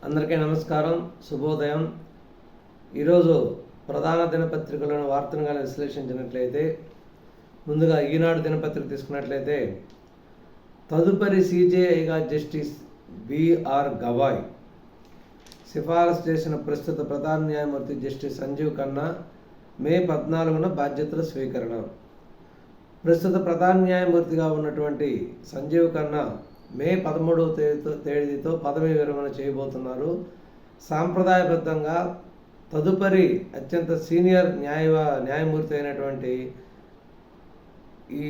అందరికీ నమస్కారం, శుభోదయం. ఈరోజు ప్రధాన దినపత్రికలను వార్తలుగా విశ్లేషించినట్లయితే, ముందుగా ఈనాడు దినపత్రిక తీసుకున్నట్లయితే, తదుపరి సిజేఐగా జస్టిస్ బిఆర్ గవాయ్ సిఫారసు చేసిన ప్రస్తుత ప్రధాన న్యాయమూర్తి జస్టిస్ సంజీవ్ ఖన్నా మే 14న బాధ్యతల స్వీకరణ. ప్రస్తుత ప్రధాన న్యాయమూర్తిగా ఉన్నటువంటి సంజీవ్ ఖన్నా మే 13వ తేదీతో పదవీ విరమణ చేయబోతున్నారు. సాంప్రదాయబద్ధంగా తదుపరి అత్యంత సీనియర్ న్యాయమూర్తి అయినటువంటి ఈ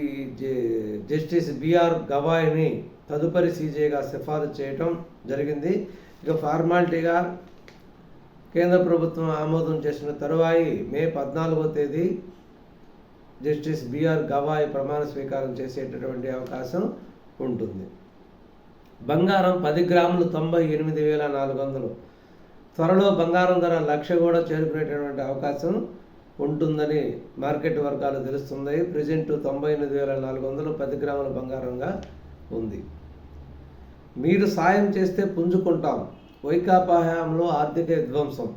జస్టిస్ బిఆర్ గవాయ్ని తదుపరి సీజేగా సిఫారసు చేయటం జరిగింది. ఇక ఫార్మాలిటీగా కేంద్ర ప్రభుత్వం ఆమోదం చేసిన తరువాయి మే 14వ తేదీ జస్టిస్ బిఆర్ గవాయ్ ప్రమాణ స్వీకారం చేసేటటువంటి అవకాశం ఉంటుంది. బంగారం 10 గ్రాములు 98,400. త్వరలో బంగారం ధర 1,00,000 కూడా చేరుకునేటటువంటి అవకాశం ఉంటుందని మార్కెట్ వర్గాలు తెలుస్తుంది. ప్రజెంట్ 98,400 10 గ్రాముల బంగారంగా ఉంది. మీరు సాయం చేస్తే పుంజుకుంటాం. వైకాపా హయాంలో ఆర్థిక విధ్వంసం,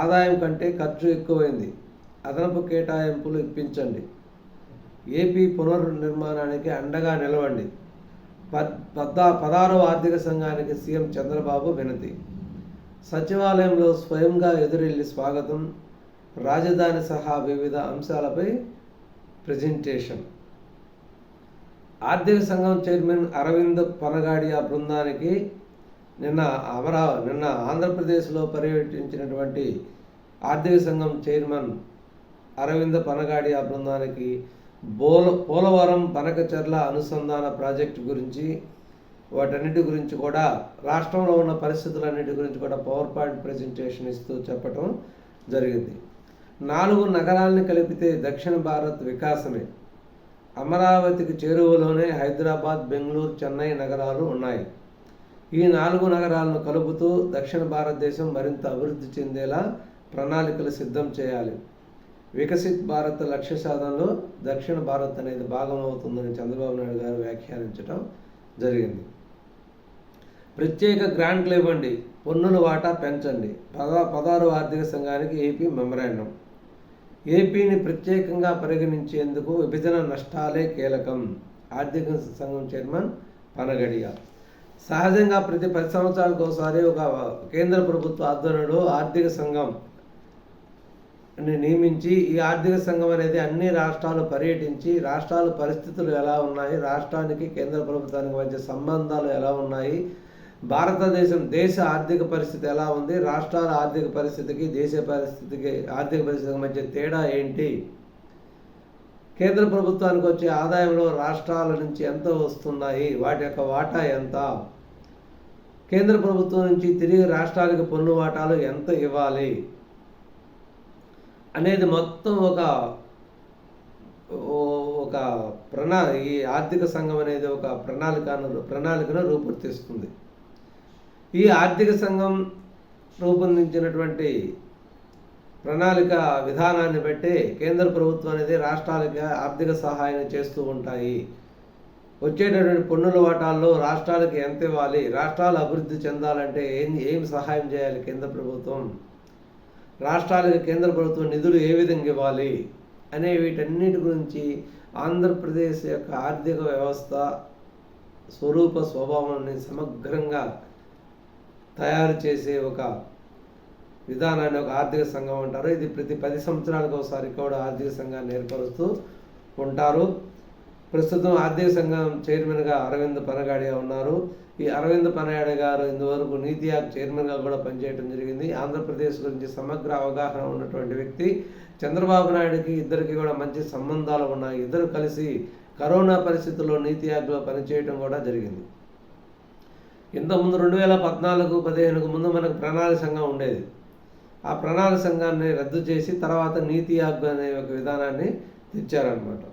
ఆదాయం కంటే ఖర్చు ఎక్కువైంది, అదనపు కేటాయింపులు ఇప్పించండి, ఏపీ పునర్నిర్మాణానికి అండగా నిలవండి. 16వ ఆర్థిక సంఘానికి సీఎం చంద్రబాబు వినతి. సచివాలయంలో స్వయంగా ఎదురెళ్లి స్వాగతం, రాజధాని సహా వివిధ అంశాలపై ప్రజెంటేషన్. ఆర్థిక సంఘం చైర్మన్ అరవింద్ పనగాడియా బృందానికి నిన్న ఆంధ్రప్రదేశ్లో పర్యటించినటువంటి ఆర్థిక సంఘం చైర్మన్ అరవింద్ పనగాడియా బృందానికి పోలవరం బనకచెర్ల అనుసంధాన ప్రాజెక్టు గురించి, వాటన్నిటి గురించి కూడా, రాష్ట్రంలో ఉన్న పరిస్థితులన్నిటి గురించి కూడా పవర్ పాయింట్ ప్రజెంటేషన్ ఇస్తూ చెప్పటం జరిగింది. 4 నగరాల్ని కలిపితే దక్షిణ భారత్ వికాసమే. అమరావతికి చేరువలోనే హైదరాబాద్, బెంగళూరు, చెన్నై నగరాలు ఉన్నాయి. ఈ 4 నగరాలను కలుపుతూ దక్షిణ భారతదేశం మరింత అభివృద్ధి చెందేలా ప్రణాళికలు సిద్ధం చేయాలి. వికసిత్ భారత్ లక్ష్య సాధనలో దక్షిణ భారత్ అనేది భాగం అవుతుందని చంద్రబాబు నాయుడు గారు వ్యాఖ్యానించడం జరిగింది. ప్రత్యేక గ్రాంట్లు ఇవ్వండి, పన్నుల వాటా పెంచండి. 16వ ఆర్థిక సంఘానికి ఏపీ మెమరాండం. ఏపీని ప్రత్యేకంగా పరిగణించేందుకు విభజన నష్టాలే కీలకం. ఆర్థిక సంఘం చైర్మన్ పనగడియా. సహజంగా ప్రతి 10 సంవత్సరాలకు ఒకసారి ఒక కేంద్ర ప్రభుత్వ ఆధ్వర్యంలో ఆర్థిక సంఘం నియమించి, ఈ ఆర్థిక సంఘం అనేది అన్ని రాష్ట్రాలు పర్యటించి, రాష్ట్రాల పరిస్థితులు ఎలా ఉన్నాయి, రాష్ట్రానికి కేంద్ర ప్రభుత్వానికి మధ్య సంబంధాలు ఎలా ఉన్నాయి, దేశ ఆర్థిక పరిస్థితి ఎలా ఉంది, రాష్ట్రాల ఆర్థిక పరిస్థితికి ఆర్థిక పరిస్థితికి మధ్య తేడా ఏంటి, కేంద్ర ప్రభుత్వానికి వచ్చే ఆదాయంలో రాష్ట్రాల నుంచి ఎంత వస్తున్నాయి, వాటి యొక్క వాటా ఎంత, కేంద్ర ప్రభుత్వం నుంచి తిరిగి రాష్ట్రాలకు పన్ను వాటాలు ఎంత ఇవ్వాలి అనేది మొత్తం ఈ ఆర్థిక సంఘం అనేది ఒక ప్రణాళికను రూపొందిస్తుంది. ఈ ఆర్థిక సంఘం రూపొందించినటువంటి ప్రణాళిక విధానాన్ని బట్టి కేంద్ర ప్రభుత్వం అనేది రాష్ట్రాలకి ఆర్థిక సహాయం చేస్తూ ఉంటాయి. వచ్చేటటువంటి పన్నుల వాటాల్లో రాష్ట్రాలకి ఎంత ఇవ్వాలి, రాష్ట్రాలు అభివృద్ధి చెందాలంటే ఏం సహాయం చేయాలి కేంద్ర ప్రభుత్వం, రాష్ట్రాలకు కేంద్ర ప్రభుత్వం నిధులు ఏ విధంగా ఇవ్వాలి అనే వీటన్నిటి గురించి ఆంధ్రప్రదేశ్ యొక్క ఆర్థిక వ్యవస్థ స్వభావాన్ని సమగ్రంగా తయారు చేసే ఒక విధానాన్ని ఒక ఆర్థిక సంఘం అంటారు. ఇది ప్రతి 10 సంవత్సరాలకు ఒకసారి కూడా ఆర్థిక సంఘాన్ని ఏర్పరుస్తూ ఉంటారు. ప్రస్తుతం ఆర్థిక సంఘం చైర్మన్గా అరవింద్ పనగాడియా ఉన్నారు. ఈ అరవింద్ పనగాడియా గారు ఇందువరకు నీతి ఆయోగ్ చైర్మన్గా కూడా పనిచేయడం జరిగింది. ఆంధ్రప్రదేశ్ గురించి సమగ్ర అవగాహన ఉన్నటువంటి వ్యక్తి. చంద్రబాబు నాయుడుకి ఇద్దరికి కూడా మంచి సంబంధాలు ఉన్నాయి. ఇద్దరు కలిసి కరోనా పరిస్థితుల్లో నీతి ఆయోగ్లో పనిచేయడం కూడా జరిగింది. ఇంతకుముందు 2014-15కు ముందు మనకు ప్రణాళిక సంఘం ఉండేది. ఆ ప్రణాళిక సంఘాన్ని రద్దు చేసి తర్వాత నీతి ఆయోగ్ అనే ఒక విధానాన్ని తెచ్చారనమాట.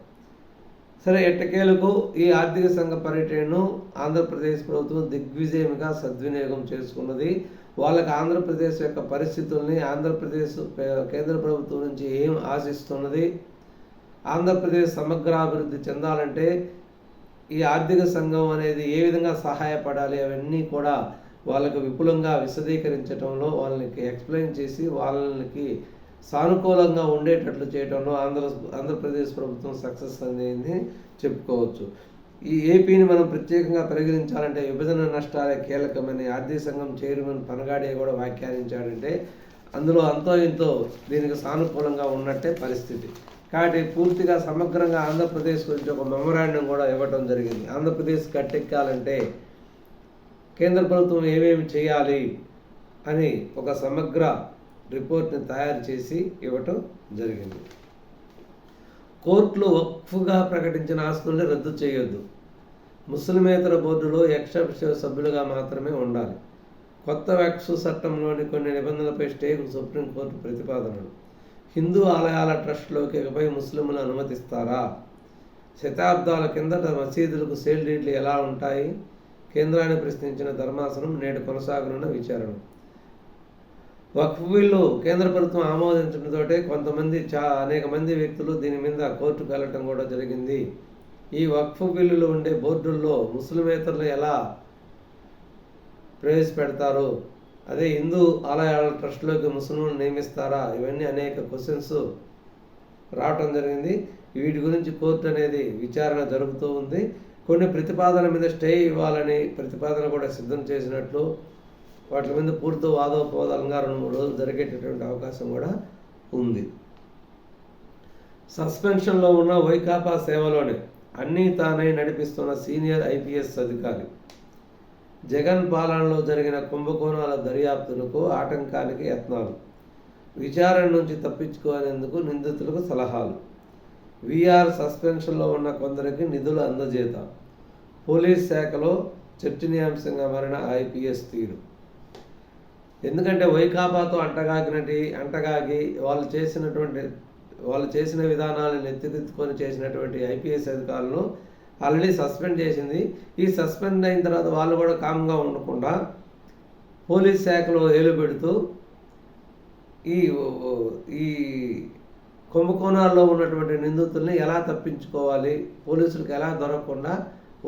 సరే, ఎట్టకేలకు ఈ ఆర్థిక సంఘ పర్యటనను ఆంధ్రప్రదేశ్ ప్రభుత్వం దిగ్విజయంగా సద్వినియోగం చేసుకున్నది. వాళ్ళకి ఆంధ్రప్రదేశ్ యొక్క పరిస్థితుల్ని, ఆంధ్రప్రదేశ్ కేంద్ర ప్రభుత్వం నుంచి ఏం ఆశిస్తున్నది, ఆంధ్రప్రదేశ్ సమగ్రాభివృద్ధి చెందాలంటే ఈ ఆర్థిక సంఘం అనేది ఏ విధంగా సహాయపడాలి అవన్నీ కూడా వాళ్ళకు విపులంగా విశదీకరించడంలో, వాళ్ళకి ఎక్స్ప్లెయిన్ చేసి వాళ్ళకి సానుకూలంగా ఉండేటట్లు చేయడంలో ఆంధ్రప్రదేశ్ ప్రభుత్వం సక్సెస్ అనేది చెప్పుకోవచ్చు. ఈ ఏపీని మనం ప్రత్యేకంగా పరిగణించాలంటే విభజన నష్టాలే కీలకమని ఆర్థిక సంఘం చైర్మన్ పనగాడియా కూడా వ్యాఖ్యానించాడంటే అందులో అంతో ఇంతో దీనికి సానుకూలంగా ఉన్నట్టే పరిస్థితి. కాబట్టి పూర్తిగా సమగ్రంగా ఆంధ్రప్రదేశ్ గురించి ఒక మెమొరాండం కూడా ఇవ్వటం జరిగింది. ఆంధ్రప్రదేశ్ కట్టెక్కాలంటే కేంద్ర ప్రభుత్వం ఏమేమి చేయాలి అని ఒక సమగ్ర రిపోర్ట్ని తయారు చేసి ఇవ్వటం జరిగింది. కోర్టులు వక్ఫ్గా ప్రకటించిన ఆస్తుల్ని రద్దు చేయొద్దు. ముస్లిమేతర బోర్డులో ఎక్సెప్షన్ సభ్యులుగా మాత్రమే ఉండాలి. కొత్త వక్ఫ్ చట్టంలోని కొన్ని నిబంధనలపై స్టేకు సుప్రీంకోర్టు ప్రతిపాదనలు. హిందూ ఆలయాల ట్రస్ట్లోకి ఇకపై ముస్లింలు అనుమతిస్తారా? శతాబ్దాల కిందట మసీదులకు సేల్ డీడ్లు ఎలా ఉంటాయి? కేంద్రాన్ని ప్రశ్నించిన ధర్మాసనం నేడు కొనసాగనున్న విచారణ. వక్ఫ్ బిల్లు కేంద్ర ప్రభుత్వం ఆమోదించడంతో కొంతమంది అనేక మంది వ్యక్తులు దీని మీద కోర్టుకు వెళ్ళటం కూడా జరిగింది. ఈ వక్ఫ్ బిల్లులు ఉండే బోర్డుల్లో ముస్లిమేతరులు ఎలా ప్రవేశపెడతారు, అదే హిందూ ఆలయాల ట్రస్ట్లోకి ముస్లింలు నియమిస్తారా, ఇవన్నీ అనేక క్వశ్చన్స్ రావటం జరిగింది. వీటి గురించి కోర్టు అనేది విచారణ జరుగుతూ ఉంది. కొన్ని ప్రతిపాదనల మీద స్టే ఇవ్వాలని ప్రతిపాదన కూడా సిద్ధం చేసినట్లు, వాటి మీద పూర్తి వాదోపవాదాలంగా 2-3 రోజులు జరిగేటటువంటి అవకాశం కూడా ఉంది. సస్పెన్షన్లో ఉన్న వైకాపా సేవలోనే అన్నీ తానై నడిపిస్తున్న సీనియర్ ఐపీఎస్ అధికారి. జగన్ పాలనలో జరిగిన కుంభకోణాల దర్యాప్తులకు ఆటంకానికి యత్నాలు. విచారణ నుంచి తప్పించుకునేందుకు నిందితులకు సలహాలు. వీఆర్ సస్పెన్షన్లో ఉన్న కొందరికి నిధులు అందజేత. పోలీస్ శాఖలో చర్చనీయాంశంగా మారిన ఐపీఎస్ తీరు. ఎందుకంటే వైకాపాతో అంటగాగి వాళ్ళు చేసిన విధానాలను ఎత్తికెత్తుకొని చేసినటువంటి ఐపీఎస్ అధికారులను ఆల్రెడీ సస్పెండ్ చేసింది. ఈ సస్పెండ్ అయిన తర్వాత వాళ్ళు కూడా కామ్గా ఉండకుండా పోలీస్ శాఖలో ఏలు పెడుతూ ఈ కుంభకోణాల్లో ఉన్నటువంటి నిందితుల్ని ఎలా తప్పించుకోవాలి, పోలీసులకు ఎలా దొరకకుండా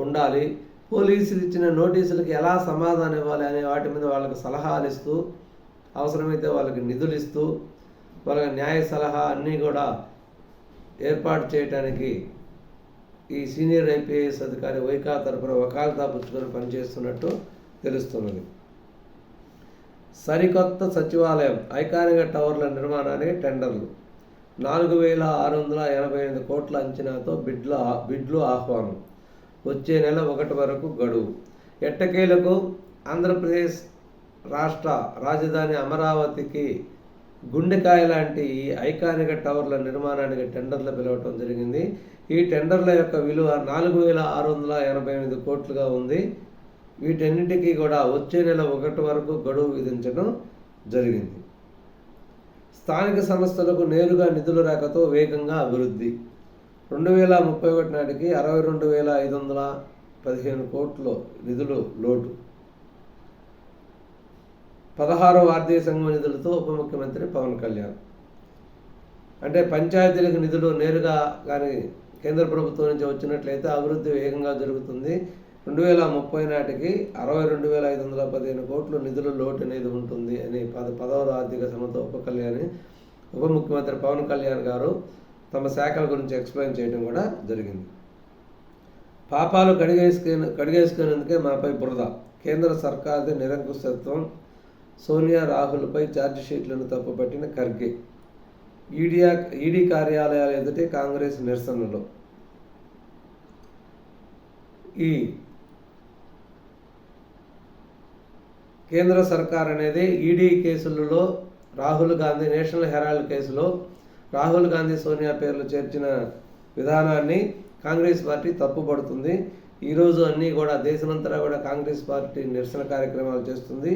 ఉండాలి, పోలీసులు ఇచ్చిన నోటీసులకు ఎలా సమాధానం ఇవ్వాలి అనే వాటి మీద వాళ్ళకి సలహాలు ఇస్తూ, అవసరమైతే వాళ్ళకి నిధులు ఇస్తూ, వాళ్ళకి న్యాయ సలహా అన్నీ కూడా ఏర్పాటు చేయడానికి ఈ సీనియర్ ఐపీఎస్ అధికారి వైకా తరపున వకాల్తా పుచ్చుకొని పనిచేస్తున్నట్టు తెలుస్తున్నది. సరికొత్త సచివాలయం ఐకానిక టవర్ల నిర్మాణానికి టెండర్లు. 4,688 కోట్ల అంచనాతో బిడ్లు ఆహ్వానం. వచ్చే నెల 1 వరకు గడువు. ఎట్టకేలకు ఆంధ్రప్రదేశ్ రాష్ట్ర రాజధాని అమరావతికి గుండెకాయ లాంటి ఈ ఐకానిక టవర్ల నిర్మాణానికి టెండర్లు పిలవటం జరిగింది. ఈ టెండర్ల యొక్క విలువ 4,688 కోట్లుగా ఉంది. వీటన్నిటికీ కూడా వచ్చే నెల 1 వరకు గడువు విధించడం జరిగింది. స్థానిక సంస్థలకు నేరుగా నిధుల రాకతో వేగంగా అభివృద్ధి. 2031 నాటికి 62,515 కోట్ల నిధులు లోటు. 16వ ఆర్థిక సంఘం నిధులతో ఉప ముఖ్యమంత్రి పవన్ కళ్యాణ్. అంటే పంచాయతీలకు నిధులు నేరుగా కానీ కేంద్ర ప్రభుత్వం నుంచి వచ్చినట్లయితే అభివృద్ధి వేగంగా జరుగుతుంది. 2030 నాటికి 62,515 కోట్లు నిధుల లోటు అనేది ఉంటుంది అని 10వ ఆర్థిక సంఘంతో ఉప ముఖ్యమంత్రి పవన్ కళ్యాణ్ గారు తమ శాఖల గురించి ఎక్స్ప్లెయిన్ చేయడం కూడా జరిగింది. పాపాలు కడిగేసుకునేందుకే మాపై బురద. కేంద్ర సర్కార్ది నిరంకుశత్వం. సోనియా రాహుల్పై ఛార్జిషీట్లను తప్పుపట్టిన ఖర్గే. ఈడీ కార్యాలయాల ఎదుటే కాంగ్రెస్ నిరసనలు. ఈ కేంద్ర సర్కార్ అనేది ఈడీ కేసులలో రాహుల్ గాంధీ నేషనల్ హెరాల్డ్ కేసులో రాహుల్ గాంధీ సోనియా పేర్లు చేర్చిన విధానాన్ని కాంగ్రెస్ పార్టీ తప్పుపడుతుంది. ఈరోజు అన్నీ కూడా దేశమంతటా కూడా కాంగ్రెస్ పార్టీ నిరసన కార్యక్రమాలు చేస్తుంది.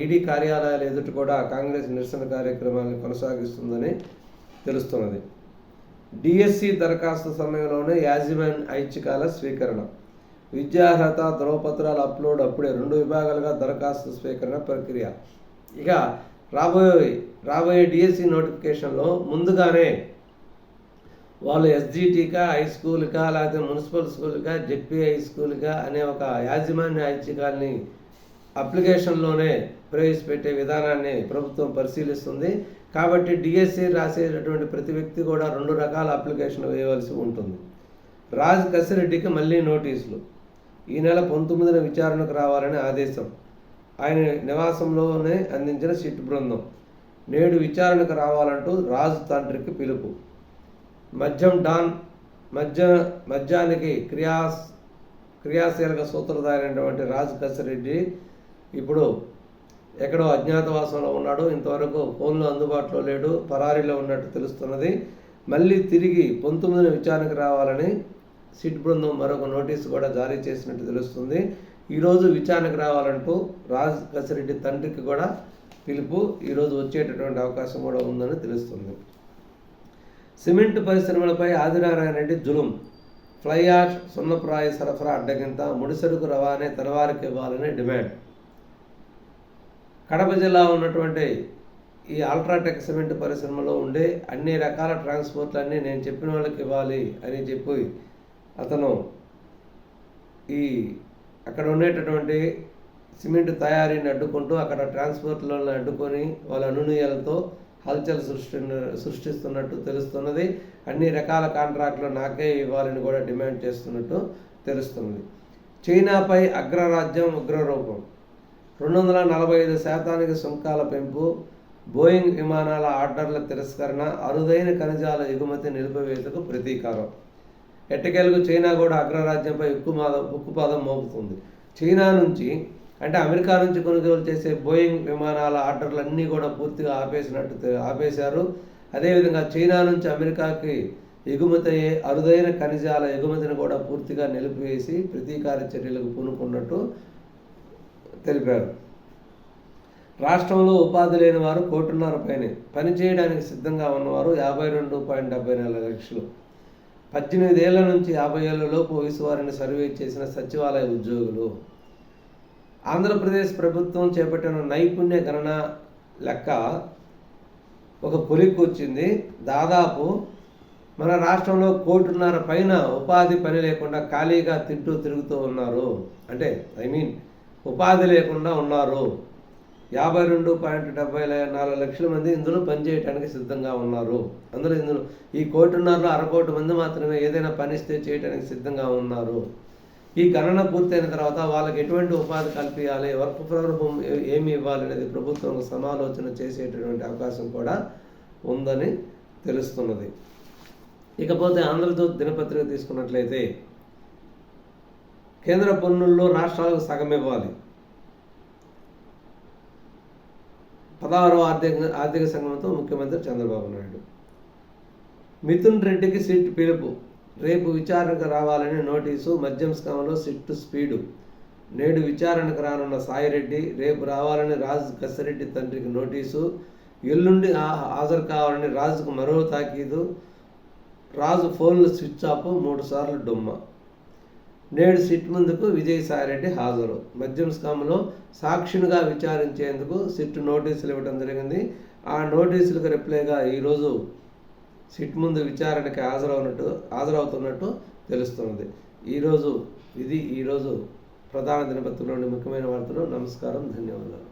ఈడీ కార్యాలయాల ఎదుట కూడా కాంగ్రెస్ నిరసన కార్యక్రమాలను కొనసాగిస్తుందని తెలుస్తున్నది. డిఎస్సి దరఖాస్తు సమయంలోనే యాజమాన్య ఐచ్ఛికాల స్వీకరణ. విద్యార్హత ధ్రువపత్రాల అప్లోడ్ అప్పుడే 2 విభాగాలుగా దరఖాస్తు స్వీకరణ ప్రక్రియ. ఇక రాబోయే డిఎస్సి నోటిఫికేషన్లో ముందుగానే వాళ్ళు ఎస్జిటికా, హై స్కూల్కా, లేకపోతే మున్సిపల్ స్కూల్కా, జెడ్పీ హై స్కూల్కా అనే ఒక యాజమాన్య ఐచ్ఛికాల్ని అప్లికేషన్లోనే ప్రవేశపెట్టే విధానాన్ని ప్రభుత్వం పరిశీలిస్తుంది. కాబట్టి డిఎస్సి రాసేటటువంటి ప్రతి వ్యక్తి కూడా 2 రకాల అప్లికేషన్ వేయవలసి ఉంటుంది. రాజ్ కసిరెడ్డికి మళ్ళీ నోటీసులు. ఈ నెల 19న విచారణకు రావాలని ఆదేశం. ఆయన నివాసంలోనే అందించిన సిట్ బృందం నేడు విచారణకు రావాలంటూ రాజు తండ్రికి పిలుపు. మద్యం డాన్ మద్యానికి క్రియాశీలక సూత్రధారి అయినటువంటి రాజ్ కసిరెడ్డి ఇప్పుడు ఎక్కడో అజ్ఞాతవాసంలో ఉన్నాడు. ఇంతవరకు ఫోన్లో అందుబాటులో లేడు, పరారీలో ఉన్నట్టు తెలుస్తున్నది. మళ్ళీ తిరిగి 19న విచారణకు రావాలని సిట్ బృందం మరొక నోటీసు కూడా జారీ చేసినట్టు తెలుస్తుంది. ఈరోజు విచారణకు రావాలంటూ రాజ్ కసిరెడ్డి తండ్రికి కూడా పిలుపు ఈరోజు వచ్చేటటువంటి అవకాశం కూడా ఉందని తెలుస్తుంది. సిమెంట్ పరిశ్రమలపై ఆదినారాయణ రెడ్డి జులుం. ఫ్లై యాష్, సున్నప్రాయ సరఫరా అడ్డగింత, ముడిసరుకు రవాణా తెల్లవారికి ఇవ్వాలని డిమాండ్. కడప జిల్లా ఉన్నటువంటి ఈ అల్ట్రాటెక్ సిమెంట్ పరిశ్రమలో ఉండే అన్ని రకాల ట్రాన్స్పోర్ట్లన్నీ నేను చెప్పిన వాళ్ళకి ఇవ్వాలి అని చెప్పి అతను అక్కడ ఉండేటటువంటి సిమెంట్ తయారీని అడ్డుకుంటూ అక్కడ ట్రాన్స్పోర్ట్లను అడ్డుకొని వాళ్ళ అనునయాలతో హల్చల్ సృష్టిస్తున్నట్టు తెలుస్తున్నది. అన్ని రకాల కాంట్రాక్టులు నాకే ఇవ్వాలని కూడా డిమాండ్ చేస్తున్నట్టు తెలుస్తున్నది. చైనాపై అగ్రరాజ్యం ఉగ్రరూపం. 245% సుంకాల పెంపు, బోయింగ్ విమానాల ఆర్డర్ల తిరస్కరణ, అరుదైన ఖనిజాల ఎగుమతి నిలిపివేతకు ప్రతీకారం. ఎట్టకేలకు చైనా కూడా అగ్రరాజ్యంపై ఉక్కుపాదం మోపుతుంది. చైనా నుంచి అంటే అమెరికా నుంచి కొనుగోలు చేసే బోయింగ్ విమానాల ఆర్డర్లన్నీ కూడా పూర్తిగా ఆపేశారు. అదేవిధంగా చైనా నుంచి అమెరికాకి ఎగుమతి అయ్యే అరుదైన ఖనిజాల ఎగుమతిని కూడా పూర్తిగా నిలిపివేసి ప్రతీకార చర్యలకు పూనుకున్నట్టు తెలిపారు. రాష్ట్రంలో ఉపాధి లేని వారు 1.5 కోటి పైనే, పనిచేయడానికి సిద్ధంగా ఉన్నవారు 52.74 లక్షలు. 18 ఏళ్ల నుంచి 50 ఏళ్ల లోపు వయసు వారిని సర్వే చేసిన సచివాలయ ఉద్యోగులు. ఆంధ్రప్రదేశ్ ప్రభుత్వం చేపట్టిన నైపుణ్య గణన లెక్క ఒక కొలిక్కి వచ్చింది. దాదాపు మన రాష్ట్రంలో 1.5 కోటి పైన ఉపాధి పని లేకుండా ఖాళీగా తిరుగుతూ ఉన్నారు. అంటే ఉపాధి లేకుండా ఉన్నారు. 52.74 లక్షల మంది ఇందులో పనిచేయడానికి సిద్ధంగా ఉన్నారు. ఇందులో ఈ 1.5 కోటిలో 1/2 కోటి మంది మాత్రమే ఏదైనా పని ఇస్తే చేయడానికి సిద్ధంగా ఉన్నారు. ఈ గణన పూర్తయిన తర్వాత వాళ్ళకి ఎటువంటి ఉపాధి కల్పించాలి, వర్క్ ఫ్రమ్ హోమ్ ఏమి ఇవ్వాలి అనేది ప్రభుత్వం సమాలోచన చేసేటటువంటి అవకాశం కూడా ఉందని తెలుస్తున్నది. ఇకపోతే ఆంధ్రజ్యోతి దినపత్రిక తీసుకున్నట్లయితే కేంద్ర పన్నుల్లో రాష్ట్రాలకు సగం ఇవ్వాలి. 16వ ఆర్థిక సంఘంతో ముఖ్యమంత్రి చంద్రబాబు నాయుడు. మిథున్ రెడ్డికి సిట్ పిలుపు. రేపు విచారణకు రావాలని నోటీసు. మద్యం స్కామ్లో సిట్ స్పీడు. నేడు విచారణకు రానున్న సాయిరెడ్డి రేపు రావాలని రాజ్ కసిరెడ్డి తండ్రికి నోటీసు. ఎల్లుండి హాజరు కావాలని రాజుకు మరో తాకీదు. రాజు ఫోన్లు స్విచ్ ఆఫ్, 3 సార్లు డొమ్మ. నేడు సిట్ ముందుకు విజయసాయిరెడ్డి హాజరు. మద్యం స్కామ్లో సాక్షినిగా విచారించేందుకు సిట్ నోటీసులు ఇవ్వడం జరిగింది. ఆ నోటీసులకు రిప్లైగా ఈరోజు సిట్ ముందు విచారణకి హాజరవుతున్నట్టు తెలుస్తున్నది. ఈరోజు ప్రధాన దినపత్రికలోని ముఖ్యమైన వార్తలు. నమస్కారం, ధన్యవాదాలు.